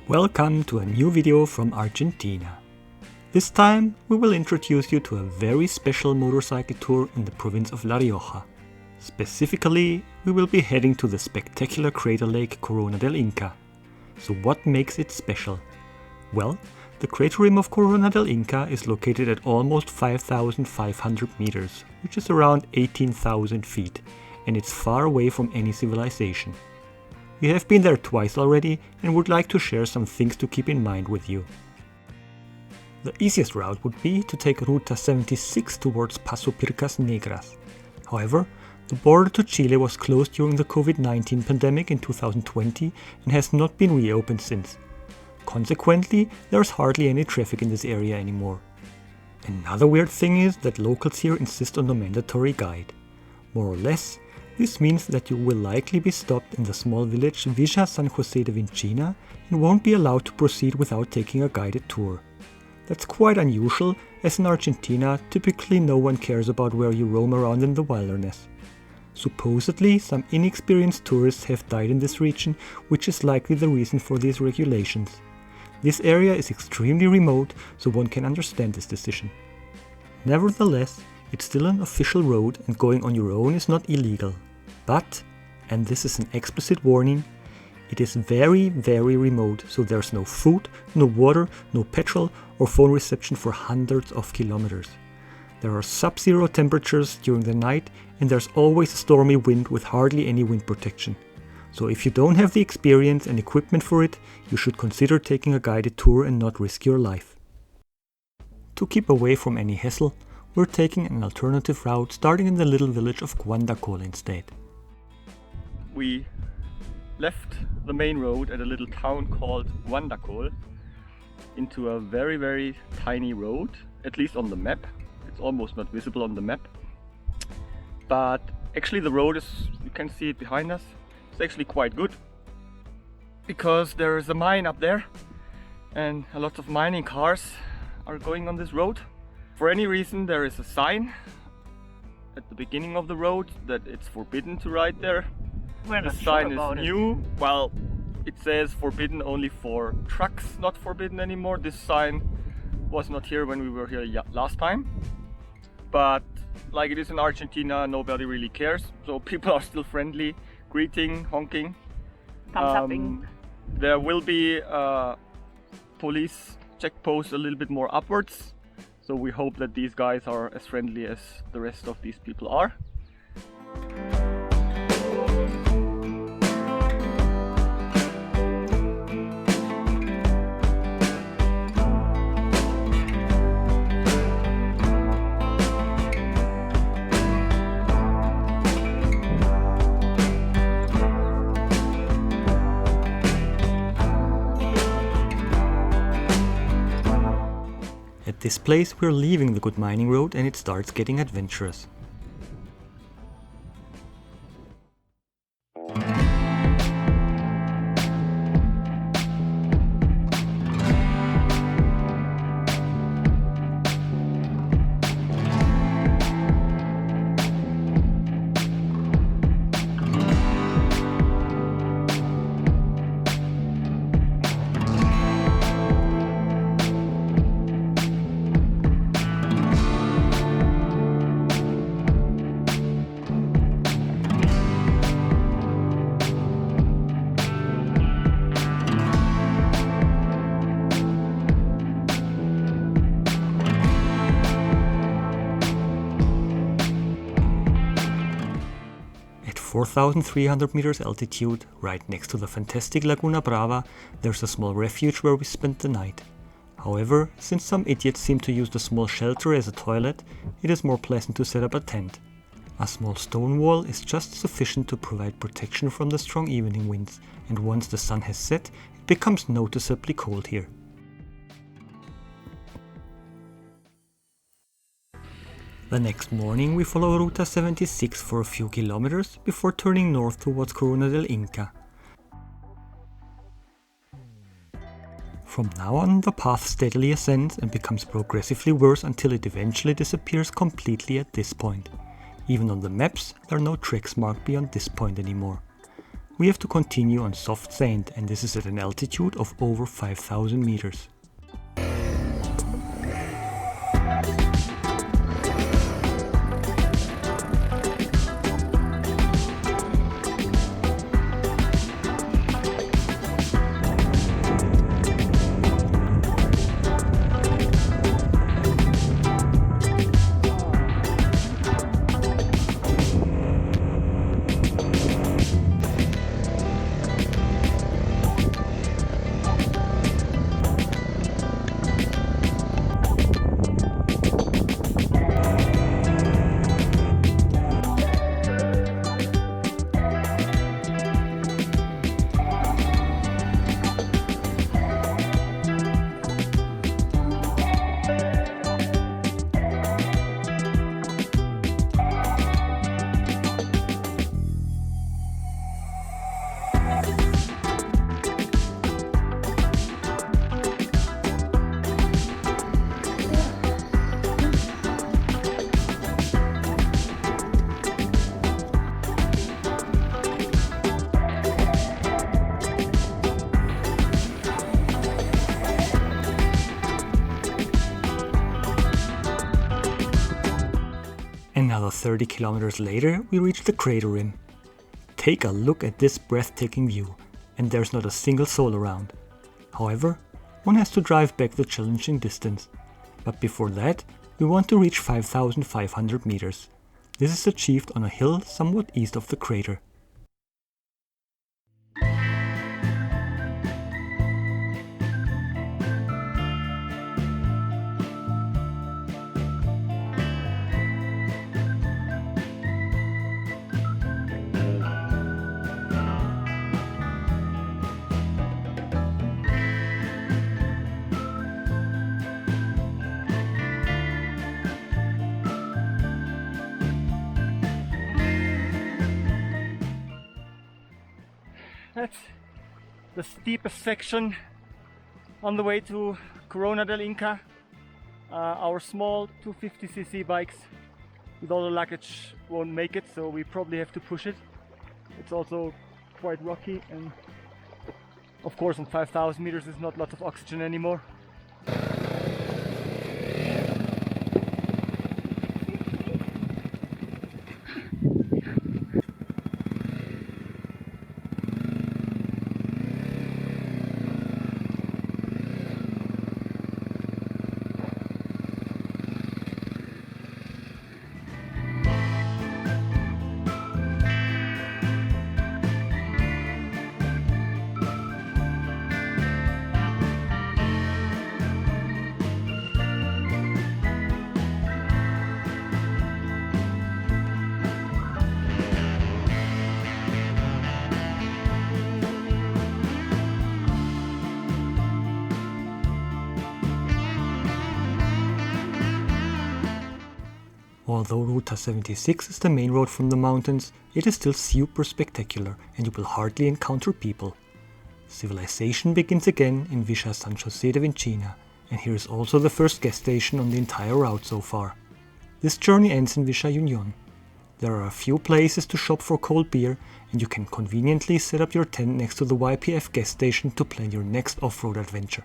Welcome to a new video from Argentina. This time we will introduce you to a very special motorcycle tour in the province of La Rioja. Specifically, we will be heading to the spectacular crater lake Corona del Inca. So what makes it special? Well, the crater rim of Corona del Inca is located at almost 5,500 meters, which is around 18,000 feet, and it's far away from any civilization. We have been there twice already and would like to share some things to keep in mind with you. The easiest route would be to take Ruta 76 towards Paso Pircas Negras. However, the border to Chile was closed during the COVID-19 pandemic in 2020 and has not been reopened since. Consequently, there's hardly any traffic in this area anymore. Another weird thing is that locals here insist on the mandatory guide. More or less, this means that you will likely be stopped in the small village Villa San José de Vincina and won't be allowed to proceed without taking a guided tour. That's quite unusual, as in Argentina typically no one cares about where you roam around in the wilderness. Supposedly, some inexperienced tourists have died in this region, which is likely the reason for these regulations. This area is extremely remote, so one can understand this decision. Nevertheless, it's still an official road and going on your own is not illegal. But, and this is an explicit warning, it is very remote, so there's no food, no water, no petrol or phone reception for hundreds of kilometers. There are sub-zero temperatures during the night and there's always a stormy wind with hardly any wind protection. So if you don't have the experience and equipment for it, you should consider taking a guided tour and not risk your life. To keep away from any hassle, we're taking an alternative route starting in the little village of Guandacol instead. We left the main road at a little town called Guandacol into a very tiny road, at least on the map. It's almost not visible on the map. But actually the road is, you can see it behind us, it's actually quite good. Because there is a mine up there and a lot of mining cars are going on this road. For any reason there is a sign at the beginning of the road that it's forbidden to ride there. The sign is new. Well, it says forbidden only for trucks, not forbidden anymore. This sign was not here when we were here last time. But like it is in Argentina, nobody really cares. So people are still friendly, greeting, honking. Thumbs-upping. There will be a police checkpost a little bit more upwards. So we hope that these guys are as friendly as the rest of these people are. At this place we're leaving the good mining road and it starts getting adventurous. At 4,300 meters altitude, right next to the fantastic Laguna Brava, there's a small refuge where we spent the night. However, since some idiots seem to use the small shelter as a toilet, it is more pleasant to set up a tent. A small stone wall is just sufficient to provide protection from the strong evening winds, and once the sun has set, it becomes noticeably cold here. The next morning we follow Ruta 76 for a few kilometers before turning north towards Corona del Inca. From now on, the path steadily ascends and becomes progressively worse until it eventually disappears completely at this point. Even on the maps, there are no tracks marked beyond this point anymore. we have to continue on soft sand, and this is at an altitude of over 5,000 meters. Another 30 kilometers later, we reach the crater rim. Take a look at this breathtaking view, and there's not a single soul around. However, one has to drive back the challenging distance. But before that, we want to reach 5,500 meters. This is achieved on a hill somewhat east of the crater. That's the steepest section on the way to Corona del Inca. Our small 250cc bikes with all the luggage won't make it, so we probably have to push it. It's also quite rocky, and of course on 5,000 meters there's not lots of oxygen anymore. Although Ruta 76 is the main road from the mountains, it is still super spectacular and you will hardly encounter people. Civilization begins again in Villa San Jose de Vincina, and here is also the first gas station on the entire route so far. This journey ends in Villa Unión. There are a few places to shop for cold beer, and you can conveniently set up your tent next to the YPF gas station to plan your next off-road adventure.